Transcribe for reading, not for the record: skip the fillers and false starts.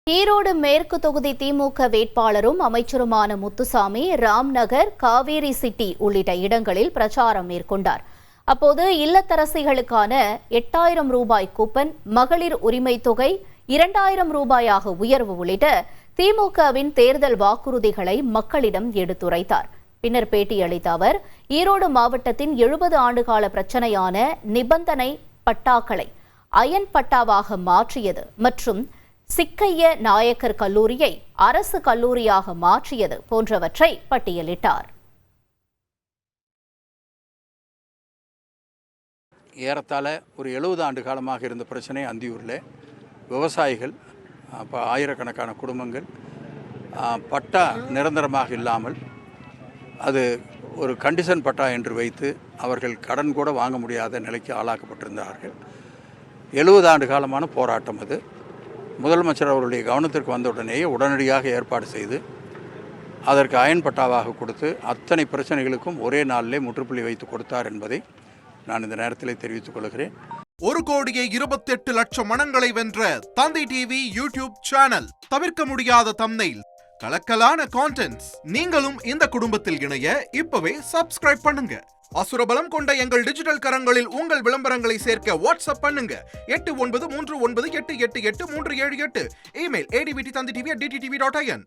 ஈரோடு மேற்கு தொகுதி திமுக வேட்பாளரும் அமைச்சருமான முத்துசாமி ராம்நகர், காவேரி சிட்டி உள்ளிட்ட இடங்களில் பிரச்சாரம் மேற்கொண்டார். அப்போது இல்லத்தரசிகளுக்கான 8000 ரூபாய் கூப்பன், மகளிர் உரிமை தொகை 2000 ரூபாயாக உயர்வு உள்ளிட்ட திமுகவின் தேர்தல் வாக்குறுதிகளை மக்களிடம் எடுத்துரைத்தார். பின்னர் பேட்டியளித்த அவர், ஈரோடு மாவட்டத்தின் 70 ஆண்டுகால பிரச்சனையான நிபந்தனை பட்டாக்களை அயன் பட்டாவாக மாற்றியது மற்றும் சிக்கைய நாயக்கர் கல்லூரியை அரசு கல்லூரியாக மாற்றியது போன்றவற்றை பட்டியலிட்டார். ஏறத்தாழ ஒரு 70 ஆண்டு காலமாக இருந்த பிரச்சனை அந்தியூரில் விவசாயிகள், ஆயிரக்கணக்கான குடும்பங்கள் பட்டா நிரந்தரமாக இல்லாமல் அது ஒரு கண்டிஷன் பட்டா என்று வைத்து அவர்கள் கடன் கூட வாங்க முடியாத நிலைக்கு ஆளாக்கப்பட்டிருந்தார்கள். 70 ஆண்டு காலமான போராட்டம் அது. முதலமைச்சர் அவருடைய கவனத்திற்கு வந்த உடனேயே உடனடியாக ஏற்பாடு செய்து அதற்கு அயன் பட்டாவாக கொடுத்து அத்தனை பிரச்சனைகளுக்கும் ஒரே நாளிலே முற்றுப்புள்ளி வைத்து கொடுத்தார் என்பதை நான் இந்த நேரத்தில் தெரிவித்துக் கொள்கிறேன். 1,28,00,000 மனங்களை வென்ற தந்தி டிவி யூடியூப் சேனல். தவிர்க்க முடியாத தம்ப்நெயில், கலக்கலான கான்டென்ட்ஸ். நீங்களும் இந்த குடும்பத்தில் இணைய இப்பவே சப்ஸ்கிரைப் பண்ணுங்க. அசுரபலம் கொண்ட எங்கள் டிஜிட்டல் கரங்களில் உங்கள் விளம்பரங்களை சேர்க்க வாட்ஸ்அப் பண்ணுங்க. 8939888378. Email advtthanditv@dttv.in.